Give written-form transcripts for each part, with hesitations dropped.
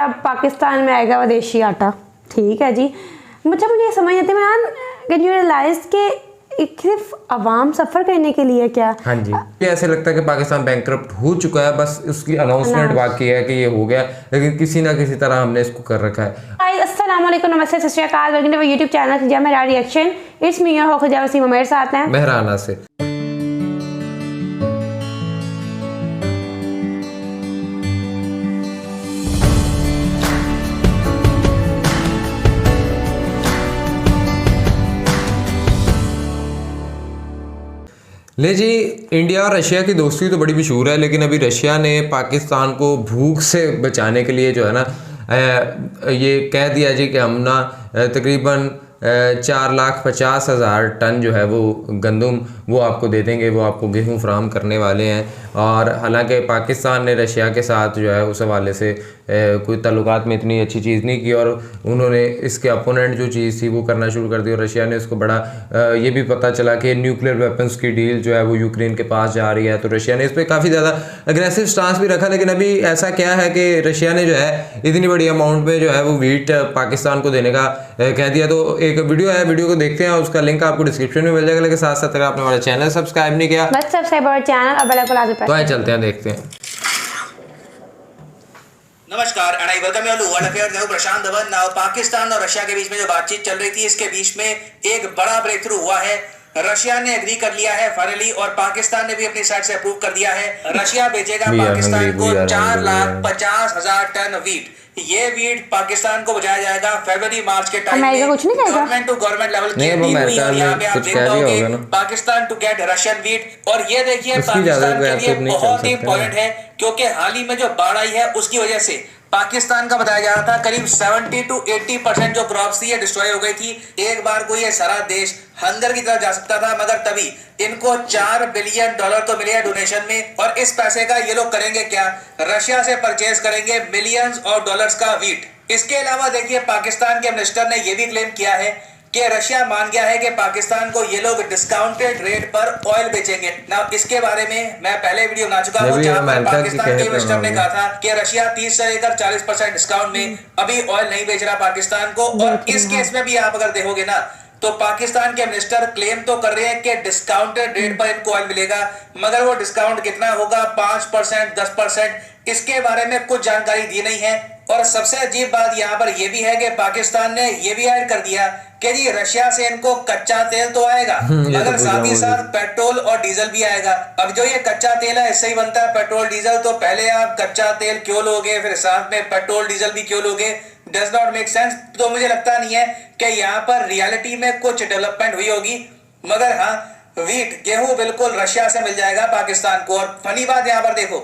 अब पाकिस्तान में आएगा विदेशी आटा, ठीक है जी। मुझे ये समझ आती है कैन यू रियलाइज कि सिर्फ आवाम सफ़र करने के लिए क्या। हाँ जी, ये ऐसे लगता है कि पाकिस्तान बैंकरप्ट हो चुका है, बस उसकी अनाउंसमेंट बाकी है कि ये हो गया, लेकिन किसी ना किसी तरह हमने इसको कर रखा है। अस्सलाम वालेकुम, नमस्ते, सत श्री अकाल, welcome to YouTube channel Khiza मेरा reaction. It's me your Khiza Waseem, मेरे साथ हैं मेहराना से। ले जी, इंडिया और रशिया की दोस्ती तो बड़ी मशहूर है, लेकिन अभी रशिया ने पाकिस्तान को भूख से बचाने के लिए जो है ना ये कह दिया जी कि हम ना तकरीबन 4,50,000 टन जो है वो गंदम वो आपको दे देंगे, वो आपको गेहूं फराहम करने वाले हैं। और हालांकि पाकिस्तान ने रशिया के साथ जो है उस हवाले से कोई ताल्लुकात में इतनी अच्छी चीज़ नहीं की, और उन्होंने इसके अपोनेंट जो चीज़ थी वो करना शुरू कर दी, और रशिया ने उसको बड़ा ये भी पता चला कि न्यूक्लियर वेपन्स की डील जो है वो यूक्रेन के पास जा रही है, तो रशिया ने इस पर काफ़ी ज़्यादा अग्रेसिव स्टांस भी रखा। लेकिन अभी ऐसा क्या है कि रशिया ने जो है इतनी बड़ी अमाउंट में जो है वो व्हीट पाकिस्तान को देने का कह दिया। तो एक वीडियो है, वीडियो को देखते हैं, उसका लिंक आपको डिस्क्रिप्शन में मिल जाएगा। लेकिन साथ साथ अगर आपने हमारा चैनल सब्सक्राइब नहीं किया बस सब्सक्राइब और चैनल और बेल आइकन तो आइए चलते हैं, देखते हैं। नमस्कार and I welcome you all to world affairs. मैं हूं प्रशांत धवन। नाउ पाकिस्तान और रशिया के बीच में जो बातचीत चल रही थी, इसके बीच में एक बड़ा ब्रेक थ्रू हुआ है। रशिया ने एग्री कर लिया है फाइनली, और पाकिस्तान ने भी अपनी साइड से अप्रूव कर दिया है। रशिया भेजेगा पाकिस्तान को 4,50,000 टन वीट। ये वीट पाकिस्तान को भेजा जाएगा फरवरी मार्च के टाइम में गवर्नमेंट टू गवर्नमेंट लेवल की हुई। और यहाँ पे आप देख पाओगे Pakistan to get Russian wheat. और ये देखिए पाकिस्तान के लिए बहुत ही इंपॉर्टेंट है, क्योंकि हाल ही में जो बाढ़ आई है उसकी वजह से पाकिस्तान का बताया जा रहा था करीब 70 to 80% जो क्रॉप्स थी ये डिस्ट्रॉय हो गई थी। एक बार को ये सारा देश हंगर की तरफ जा सकता था, मगर तभी इनको $4 बिलियन तो मिले डोनेशन में। और इस पैसे का ये लोग करेंगे क्या? रशिया से परचेज करेंगे मिलियंस ऑफ डॉलर्स का वीट। इसके अलावा देखिए पाकिस्तान के मिनिस्टर ने यह भी क्लेम किया है कि रशिया मान गया है कि पाकिस्तान को ये लोग डिस्काउंटेड रेट पर ऑयल बेचेंगे। ना इसके बारे में मैं पहले वीडियो बना चुका हूं, जहां पर पाकिस्तान के मिनिस्टर ने कहा था कि रशिया 30 से लेकर 40% डिस्काउंट में अभी ऑयल नहीं बेच रहा पाकिस्तान को। और इस केस में भी आप अगर देखोगे ना, तो पाकिस्तान के मिनिस्टर क्लेम तो कर रहे हैं कि डिस्काउंटेड रेट पर इनको ऑयल मिलेगा, मगर वो डिस्काउंट कितना होगा, 5%, 10%, इसके बारे में कुछ जानकारी दी नहीं है। और सबसे अजीब बात यहाँ पर यह भी है कि पाकिस्तान ने यह भी ऐड कर दिया कि जी रशिया से इनको कच्चा तेल तो आएगा, मगर साथ ही साथ पेट्रोल और डीजल भी आएगा। अब जो ये कच्चा तेल है इससे ही बनता है पेट्रोल डीजल, तो पहले आप कच्चा तेल क्यों लोगे, फिर साथ में पेट्रोल डीजल भी क्यों लोगे? Does not make sense. तो मुझे लगता नहीं है कि यहाँ पर रियलिटी में कुछ डेवलपमेंट हुई होगी, मगर हाँ वीट गेहूं बिल्कुल रशिया से मिल जाएगा पाकिस्तान को। और फनी बात यहाँ पर देखो,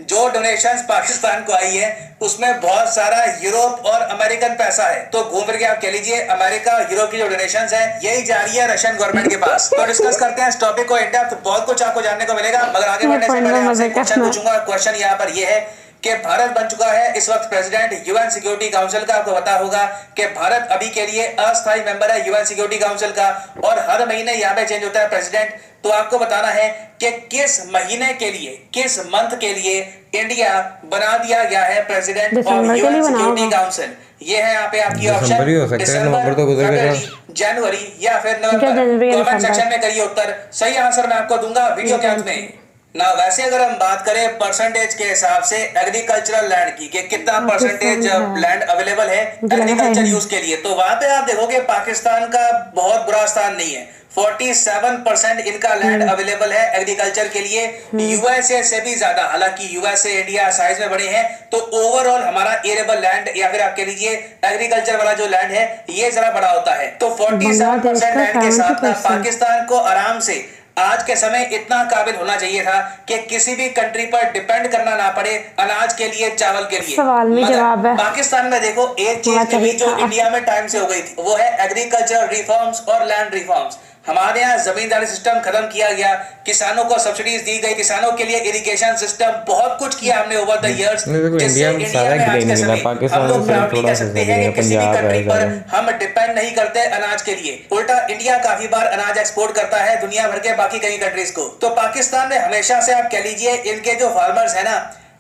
जो डोनेशंस पाकिस्तान को आई है उसमें बहुत सारा यूरोप और अमेरिकन पैसा है। तो घूम फिर के आप कह लीजिए अमेरिका और यूरोप की जो डोनेशंस है यही जा रही है रशियन गवर्नमेंट के पास। तो डिस्कस करते हैं इस टॉपिक को इन डेप्थ, बहुत कुछ आपको जानने को मिलेगा। मगर आगे बढ़ने से पहले आपसे क्वेश्चन पूछूंगा। क्वेश्चन यहाँ पर यह है कि भारत बन चुका है इस वक्त प्रेसिडेंट यूएन सिक्योरिटी काउंसिल का। आपको पता होगा कि भारत अभी के लिए अस्थायी मेंबर है यूएन सिक्योरिटी काउंसिल का, और हर महीने यहाँ पे चेंज होता है प्रेसिडेंट। तो आपको बताना है कि किस महीने के लिए, किस मंथ के लिए इंडिया बना दिया गया है president of UN security council. ये है यहाँ पे आपकी ऑप्शन, दिसंबर, फरवरी, जनवरी या फिर नवंबर। कमेंट सेक्शन में करिए उत्तर। सही आंसर मैं आपको दूंगा वीडियो के अंत में ना। वैसे अगर हम बात करें परसेंटेज के हिसाब से एग्रीकल्चरल लैंड की, कि कितना परसेंटेज लैंड अवेलेबल है एग्रीकल्चर यूज के लिए, तो वहां पे आप देखोगे पाकिस्तान का बहुत बुरा स्थान नहीं है। 47% इनका लैंड अवेलेबल है एग्रीकल्चर के लिए, यूएसए से भी ज्यादा। हालांकि यूएसए इंडिया साइज में बड़े हैं, तो ओवरऑल हमारा एरेबल लैंड या फिर आप कह लीजिए एग्रीकल्चर वाला जो लैंड है ये जरा बड़ा होता है। तो 47% लैंड के साथ पाकिस्तान को आराम से आज के समय इतना काबिल होना चाहिए था कि किसी भी कंट्री पर डिपेंड करना ना पड़े अनाज के लिए, चावल के लिए। सवाल में जवाब है। पाकिस्तान में देखो एक चीज भी जो इंडिया में टाइम से हो गई थी, वो है एग्रीकल्चर रिफॉर्म्स और लैंड रिफॉर्म्स। हमारे यहाँ जमींदारी सिस्टम खत्म किया गया, किसानों को सब्सिडीज दी गई, किसानों के लिए इरिगेशन सिस्टम, बहुत कुछ किया हमने ओवर द इयर्स, जिससे इंडिया में आज के समय हम लोग प्राउडली कह सकते हैं कि किसी भी कंट्री पर हम डिपेंड नहीं करते अनाज के लिए। उल्टा इंडिया काफी बार अनाज एक्सपोर्ट करता है दुनिया भर के बाकी कई कंट्रीज को। तो पाकिस्तान में हमेशा से आप कह लीजिए इनके जो फार्मर्स है ना,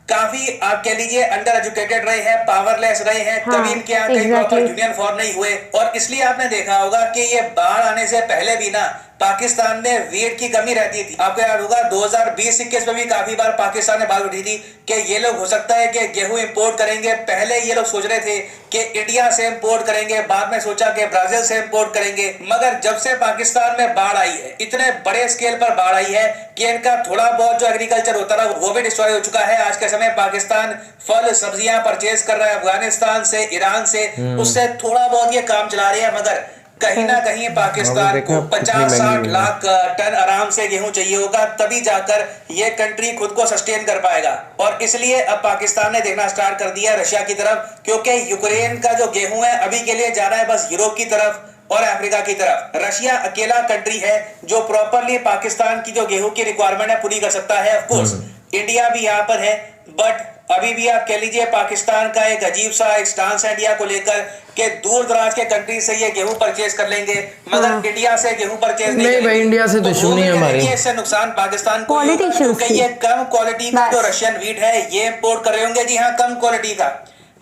काफी आप कह लीजिए अंडर एजुकेटेड रहे हैं, पावरलेस रहे हैं, कभी इनके यहाँ कहीं प्रॉपर यूनियन फॉर्म नहीं हुए। और इसलिए आपने देखा होगा कि ये बाढ़ आने से पहले भी ना पाकिस्तान में वीट की कमी रहती थी। आपको याद होगा 2020-21 में भी काफी बार पाकिस्तान ने बात उठी थी कि ये लोग हो सकता है कि गेहूं इंपोर्ट करेंगे। पहले ये लोग सोच रहे थे कि इंडिया से इंपोर्ट करेंगे, बाद में सोचा कि ब्राजील से इंपोर्ट करेंगे। मगर जब से पाकिस्तान में बाढ़ आई है, इतने बड़े स्केल पर बाढ़ आई है कि इनका थोड़ा बहुत जो एग्रीकल्चर होता रहा वो भी डिस्ट्रॉय हो चुका है। आज के समय पाकिस्तान फल सब्जियां परचेज कर रहा है अफगानिस्तान से, ईरान से, उससे थोड़ा बहुत ये काम चला रहे हैं। मगर कहीं ना कहीं पाकिस्तान को 50-60 लाख टन आराम से गेहूं चाहिए होगा, तभी जाकर ये कंट्री खुद को सस्टेन कर पाएगा। और इसलिए अब पाकिस्तान ने देखना स्टार्ट कर दिया रशिया की तरफ, क्योंकि यूक्रेन का जो गेहूं है अभी के लिए जा रहा है बस यूरोप की तरफ और अफ्रीका की तरफ। रशिया अकेला कंट्री है जो प्रॉपरली पाकिस्तान की जो गेहूं की रिक्वायरमेंट है पूरी कर सकता है। ऑफ कोर्स इंडिया भी यहाँ पर है, बट अभी भी आप कह लीजिए पाकिस्तान का एक अजीब सा एक स्टांस है इंडिया को लेकर कि दूर दराज के कंट्री से ये गेहूं परचेज कर लेंगे, मगर इंडिया से गेहूं परचेज नहीं भाई, इंडिया से दुश्मनी है हमारी। इससे नुकसान पाकिस्तान को, क्योंकि ये कम क्वालिटी का जो रशियन वीट है ये इंपोर्ट कर रहे होंगे। जी हाँ, कम क्वालिटी का।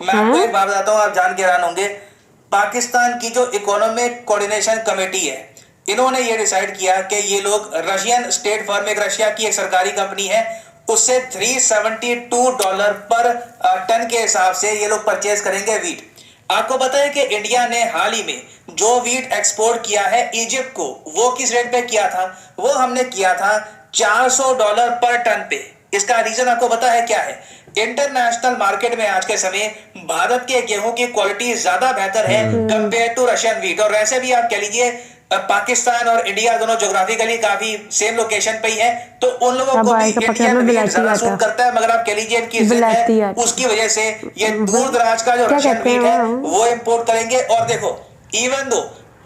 मैं आपको एक बात बताता हूँ, आप जान के हैरान होंगे। पाकिस्तान की जो इकोनॉमिक कोऑर्डिनेशन कमेटी है, इन्होंने ये डिसाइड किया कि ये लोग रशियन स्टेट फर्म, एक रशिया की एक सरकारी कंपनी है, उससे $372 पर टन के हिसाब से ये लोग परचेज करेंगे वीट। आपको पता है कि इंडिया ने हाल ही में जो वीट एक्सपोर्ट किया है इजिप्ट को, वो किस रेट पे किया था? वो हमने किया था $400 पर टन पे। इसका रीजन आपको पता है क्या है? इंटरनेशनल मार्केट में आज के समय भारत के गेहूं की क्वालिटी ज्यादा बेहतर है कंपेयर टू रशियन वीट। और वैसे भी आप कह लीजिए पाकिस्तान और इंडिया दोनों ज्योग्राफिकली काफी सेम लोकेशन पे ही है, तो उन लोगों को भी इंडिया में ज्यादा सूट करता है। मगर आप कह लीजिए इनकी इज्जत है, उसकी वजह से ये दूर दराज का जो रशियन वीट है वो इंपोर्ट करेंगे। और देखो, इवन दो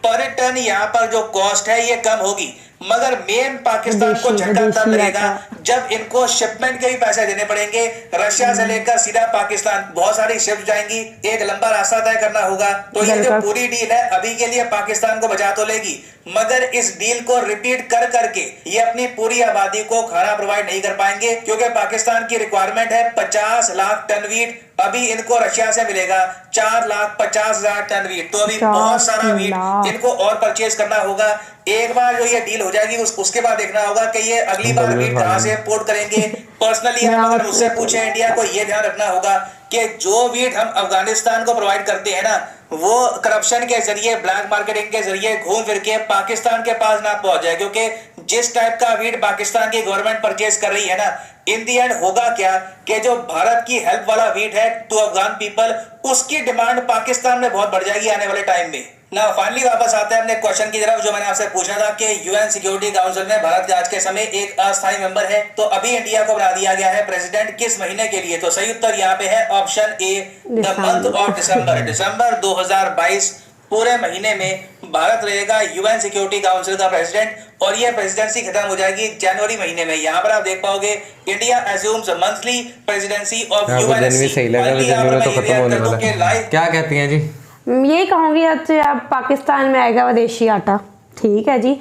पर टन यहाँ पर जो कॉस्ट है ये कम होगी, मगर मेन पाकिस्तान को झटका तब लगेगा जब इनको शिपमेंट के भी पैसे देने पड़ेंगे। रशिया से लेकर सीधा पाकिस्तान बहुत सारी शिप जाएंगी, एक लंबा रास्ता तय करना होगा। तो ये जो पूरी डील है अभी के लिए पाकिस्तान को बचा तो लेगी, मगर इस डील को रिपीट कर करके ये अपनी पूरी आबादी को खाना प्रोवाइड नहीं कर पाएंगे, क्योंकि पाकिस्तान की रिक्वायरमेंट है 50 लाख टन वीट। अभी इनको रशिया से मिलेगा 4,50,000 टन वीट। तो अभी बहुत सारा वीट इनको और परचेज करना होगा। एक बार जो ये डील हो जाएगी उसके बाद देखना होगा कि ये अगली बार वीट कहां से इंपोर्ट करेंगे। पर्सनली हम अगर मुझसे पूछे, इंडिया को ये ध्यान रखना होगा कि जो वीट हम अफगानिस्तान को प्रोवाइड करते हैं ना, वो करप्शन के जरिए, ब्लैक मार्केटिंग के जरिए घूम फिर के पाकिस्तान के पास ना पहुंच जाए। क्योंकि जिस टाइप का वीट पाकिस्तान की गवर्नमेंट परचेज कर रही है ना, इन दी एंड होगा क्या कि जो भारत की हेल्प वाला वीट है टू अफगान पीपल, उसकी डिमांड पाकिस्तान में बहुत बढ़ जाएगी आने वाले टाइम में ना। फाइनली वापस आते हैं अपने क्वेश्चन की तरफ, जो मैंने आपसे पूछा था कि यूएन सिक्योरिटी काउंसिल में भारत आज के समय एक अस्थायी मेंबर है, तो अभी इंडिया को बना दिया गया है प्रेसिडेंट किस महीने के लिए? तो सही उत्तर यहाँ पे है option A, the month of December. दिसंबर 2022 पूरे महीने में भारत रहेगा यूएन सिक्योरिटी काउंसिल का प्रेसिडेंट, और ये प्रेसिडेंसी खत्म हो जाएगी जनवरी महीने में। यहाँ पर आप देख पाओगे India assumes monthly presidency of UNSC. सही लगा, जनवरी में तो खत्म होने वाला है। क्या कहती हैं जी? यही कहूँगी आपसे, आप पाकिस्तान में आएगा विदेशी आटा, ठीक है जी।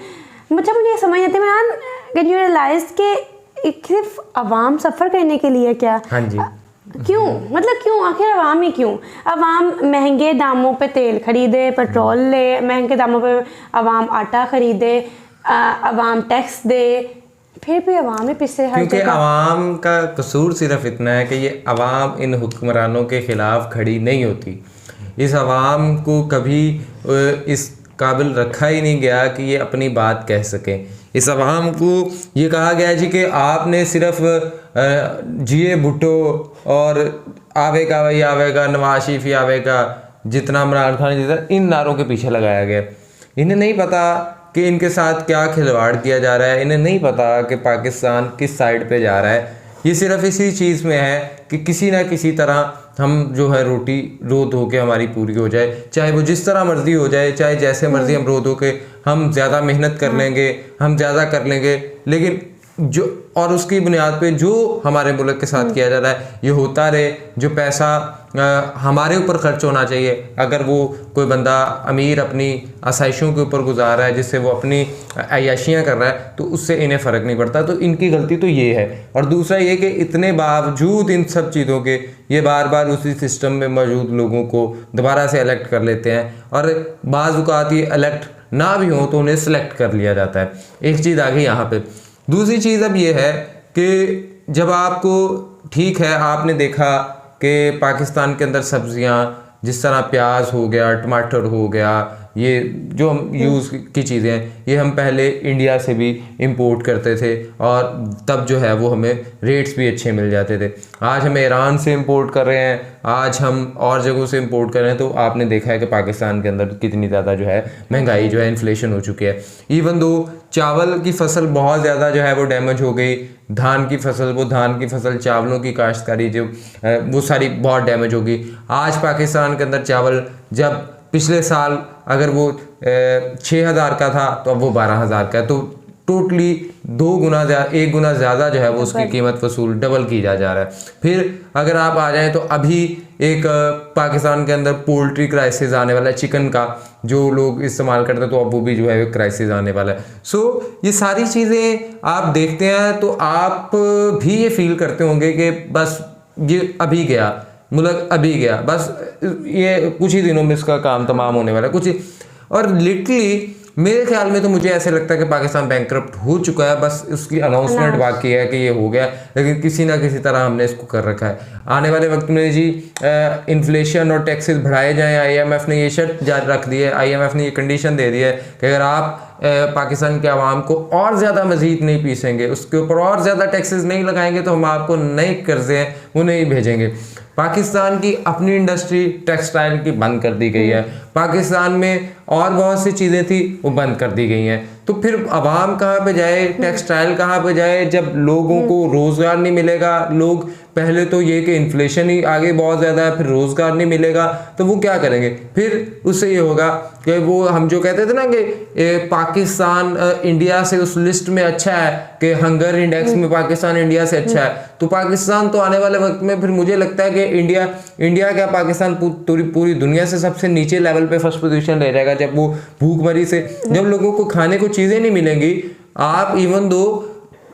मुझे ये समझ आती है, कैन यू रियलाइज कि सिर्फ आवाम सफ़र करने के लिए क्या? हाँ जी। क्यों, मतलब क्यों, आखिर आवाम ही क्यों? आवाम महंगे दामों पे तेल खरीदे, पेट्रोल ले, महंगे दामों पे आवाम आटा खरीदे, आवाम टैक्स दे, फिर भी आवाम ही पिछले हर क्योंकि आवाम का कसूर सिर्फ इतना है कि ये आवाम इन हुक्मरानों के खिलाफ खड़ी नहीं होती। इस आवाम को कभी इस काबिल रखा ही नहीं गया कि ये अपनी बात कह सकें। इस आवाम को ये कहा गया जी कि आपने सिर्फ जिए भुट्टो और आवेगा वही आवेगा, नवाज शरीफ ही आवेगा, जितना इमरान खान, जितना, इन नारों के पीछे लगाया गया। इन्हें नहीं पता कि इनके साथ क्या खिलवाड़ किया जा रहा है, इन्हें नहीं पता कि पाकिस्तान किस साइड पे जा रहा है। ये सिर्फ इसी चीज़ में है कि किसी ना किसी तरह हम जो है रोटी रो धो के हमारी पूरी हो जाए, चाहे वो जिस तरह मर्जी हो जाए, चाहे जैसे मर्जी हम रो धो के हम ज़्यादा मेहनत कर लेंगे, हम ज़्यादा कर लेंगे, लेकिन जो और उसकी बुनियाद पे जो हमारे मुल्क के साथ किया जा रहा है ये होता रहे। जो पैसा हमारे ऊपर खर्च होना चाहिए, अगर वो कोई बंदा अमीर अपनी आसाइशों के ऊपर गुजार रहा है जिससे वो अपनी अय्याशियाँ कर रहा है तो उससे इन्हें फ़र्क नहीं पड़ता। तो इनकी गलती तो ये है। और दूसरा ये कि इतने बावजूद इन सब चीज़ों के ये बार बार उसी सिस्टम में मौजूद लोगों को दोबारा से इलेक्ट कर लेते हैं, और बाज़ औक़ात ये इलेक्ट ना भी हो तो उन्हें सेलेक्ट कर लिया जाता है। एक चीज़ आ गई यहाँ पे। दूसरी चीज़ अब ये है कि जब आपको ठीक है आपने देखा कि पाकिस्तान के अंदर सब्जियां जिस तरह प्याज हो गया, टमाटर हो गया, ये जो हम यूज़ की चीज़ें हैं ये हम पहले इंडिया से भी इंपोर्ट करते थे और तब जो है वो हमें रेट्स भी अच्छे मिल जाते थे। आज हम ईरान से इंपोर्ट कर रहे हैं, आज हम और जगहों से इंपोर्ट कर रहे हैं, तो आपने देखा है कि पाकिस्तान के अंदर कितनी ज़्यादा जो है महंगाई जो है इन्फ्लेशन हो चुकी है। इवन दो चावल की फसल बहुत ज़्यादा जो है वो डैमेज हो गई, धान की फसल चावलों की काश्तकारी जो वो सारी बहुत डैमेज हो गई। आज पाकिस्तान के अंदर चावल जब पिछले साल अगर वो 6,000 का था तो अब वो 12,000 का है, तो टोटली 1 गुना ज़्यादा जो है वो उसकी कीमत वसूल डबल की जा रहा है। फिर अगर आप आ जाएं तो अभी एक पाकिस्तान के अंदर पोल्ट्री क्राइसिस आने वाला है, चिकन का जो लोग इस्तेमाल करते हैं, तो अब वो भी जो है क्राइसिस आने वाला है। सो ये सारी चीज़ें आप देखते हैं तो आप भी ये फील करते होंगे कि बस ये अभी गया, मुल्क अभी गया, बस ये कुछ ही दिनों में इसका काम तमाम होने वाला है कुछ ही। और लिटरली मेरे ख्याल में तो मुझे ऐसे लगता है कि पाकिस्तान बैंकरप्ट हो चुका है, बस उसकी अनाउंसमेंट बाकी है कि ये हो गया, लेकिन किसी ना किसी तरह हमने इसको कर रखा है। आने वाले वक्त में जी इन्फ्लेशन और टैक्सेस बढ़ाए जाएं, IMF ने ये शर्त जारी रख दी है, IMF ने ये कंडीशन दे दी है कि अगर आप पाकिस्तान के आवाम को और ज़्यादा मज़ीद नहीं पीसेंगे, उसके ऊपर और ज़्यादा टैक्सेस नहीं लगाएंगे, तो हम आपको नए कर्जे हैं वो नहीं भेजेंगे। पाकिस्तान की अपनी इंडस्ट्री टेक्सटाइल की बंद कर दी गई है, पाकिस्तान में और बहुत सी चीज़ें थी वो बंद कर दी गई हैं, तो फिर आवाम कहाँ पे जाए, टेक्सटाइल कहाँ पे जाए जब लोगों को रोज़गार नहीं मिलेगा। लोग पहले तो ये कि इन्फ्लेशन ही आगे बहुत ज़्यादा है, फिर रोज़गार नहीं मिलेगा तो वो क्या करेंगे। फिर उससे ये होगा कि वो हम जो कहते थे ना कि पाकिस्तान इंडिया से उस लिस्ट में अच्छा है कि हंगर इंडेक्स में पाकिस्तान इंडिया से अच्छा है, तो पाकिस्तान तो आने वाले वक्त में फिर मुझे लगता है कि इंडिया क्या पाकिस्तान पूरी दुनिया से सबसे नीचे लेवल पे फर्स्ट पोजीशन ले जाएगा जब वो भूखमरी से, जब लोगों को खाने को चीज़ें नहीं मिलेंगी। आप इवन दो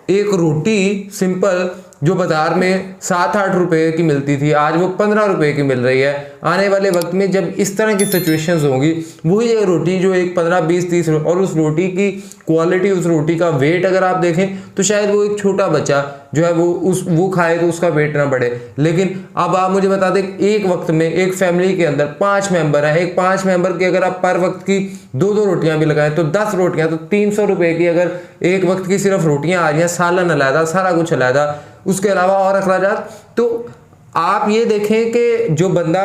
एक रोटी सिंपल जो बाजार में 7-8 रुपए की मिलती थी आज वो 15 रुपए की मिल रही है। आने वाले वक्त में जब इस तरह की सिचुएशंस होंगी, वही एक रोटी जो एक 15, 20, 30 और उस रोटी की क्वालिटी, उस रोटी का वेट अगर आप देखें तो शायद वो एक छोटा बच्चा जो है वो खाए तो उसका वेट ना बढ़े। लेकिन अब आप मुझे बता दें एक वक्त में एक फैमिली के अंदर 5 मेंबर हैं, एक 5 मेंबर की अगर आप पर वक्त की 2-2 रोटियां भी लगाएं तो 10 रोटियां तो 300 रुपए की अगर एक वक्त की सिर्फ रोटियां आ रही हैं, सालन अलहदा, सारा कुछ अलहदा, उसके अलावा और अखराजात, तो आप ये देखें कि जो बंदा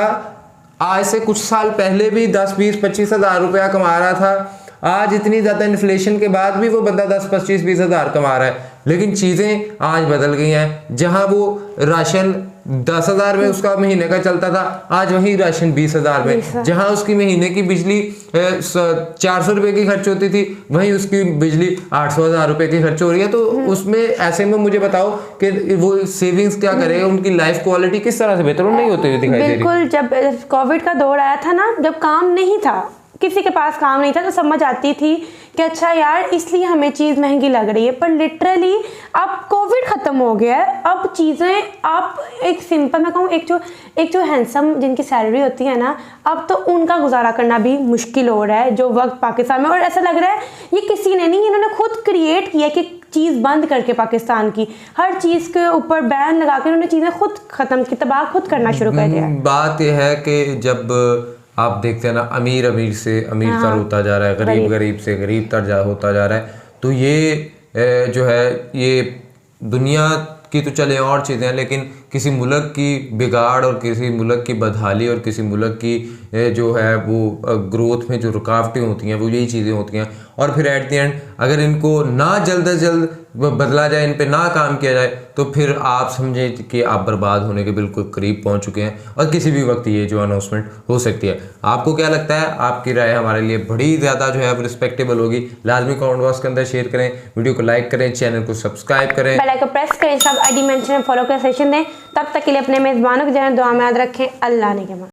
आज से कुछ साल पहले भी 10, 20, 25 हज़ार रुपया कमा रहा था, आज इतनी ज़्यादा इन्फ्लेशन के बाद भी वो बंदा 10, 25, 20 हज़ार कमा रहा है। लेकिन चीज़ें आज बदल गई हैं, जहां वो राशन 10,000 में उसका महीने का चलता था, आज वही राशन 20,000 में। जहां उसकी महीने की बिजली 400 रुपए की खर्च होती थी, वहीं उसकी बिजली 800,000 रुपए की खर्च हो रही है। तो उसमें ऐसे में मुझे बताओ कि वो सेविंग्स क्या करेगा, उनकी लाइफ क्वालिटी किस तरह से बेहतर नहीं होती हुई दिखाई दे रही। बिल्कुल, जब कोविड का दौर आया था ना, जब काम नहीं था, किसी के पास काम नहीं था, तो समझ आती थी कि अच्छा यार इसलिए हमें चीज़ महंगी लग रही है। पर लिटरली अब कोविड ख़त्म हो गया है, अब चीज़ें आप एक सिंपल मैं कहूँ एक जो हैंडसम जिनकी सैलरी होती है ना, अब तो उनका गुजारा करना भी मुश्किल हो रहा है जो वक्त पाकिस्तान में। और ऐसा लग रहा है ये किसी ने नहीं, इन्होंने खुद क्रिएट किया कि चीज़ बंद करके पाकिस्तान की हर चीज़ के ऊपर बैन लगा के उन्होंने चीज़ें खुद ख़त्म की, तबाह खुद करना शुरू कर दिया। बात यह है कि जब आप देखते हैं ना अमीर से अमीर तर होता जा रहा है, गरीब से गरीब तर होता जा रहा है, तो ये जो है ये दुनिया की तो चले और चीज़ें हैं, लेकिन किसी मुल्क की बिगाड़ और किसी मुल्क की बदहाली और किसी मुल्क की जो है वो ग्रोथ में जो रुकावटें होती हैं वो यही चीज़ें होती हैं। और फिर एट द एंड अगर इनको ना जल्द से जल्द बदला जाए, इन पे ना काम किया जाए, तो फिर आप समझें कि आप बर्बाद होने के बिल्कुल करीब पहुंच चुके हैं और किसी भी वक्त ये जो अनाउंसमेंट हो सकती है। आपको क्या लगता है? आपकी राय हमारे लिए बड़ी ज़्यादा जो है रिस्पेक्टेबल होगी। लाजमी कमेंट बॉक्स के अंदर शेयर करें, वीडियो को लाइक करें, चैनल को सब्सक्राइब करें, बेल आइकन प्रेस करें, सब आईडी मेंशन में फॉलो कर सेशन दें। तब तक के लिए अपने मेज़बानों को जो है दुआ में याद रखें। अल्लाह ने के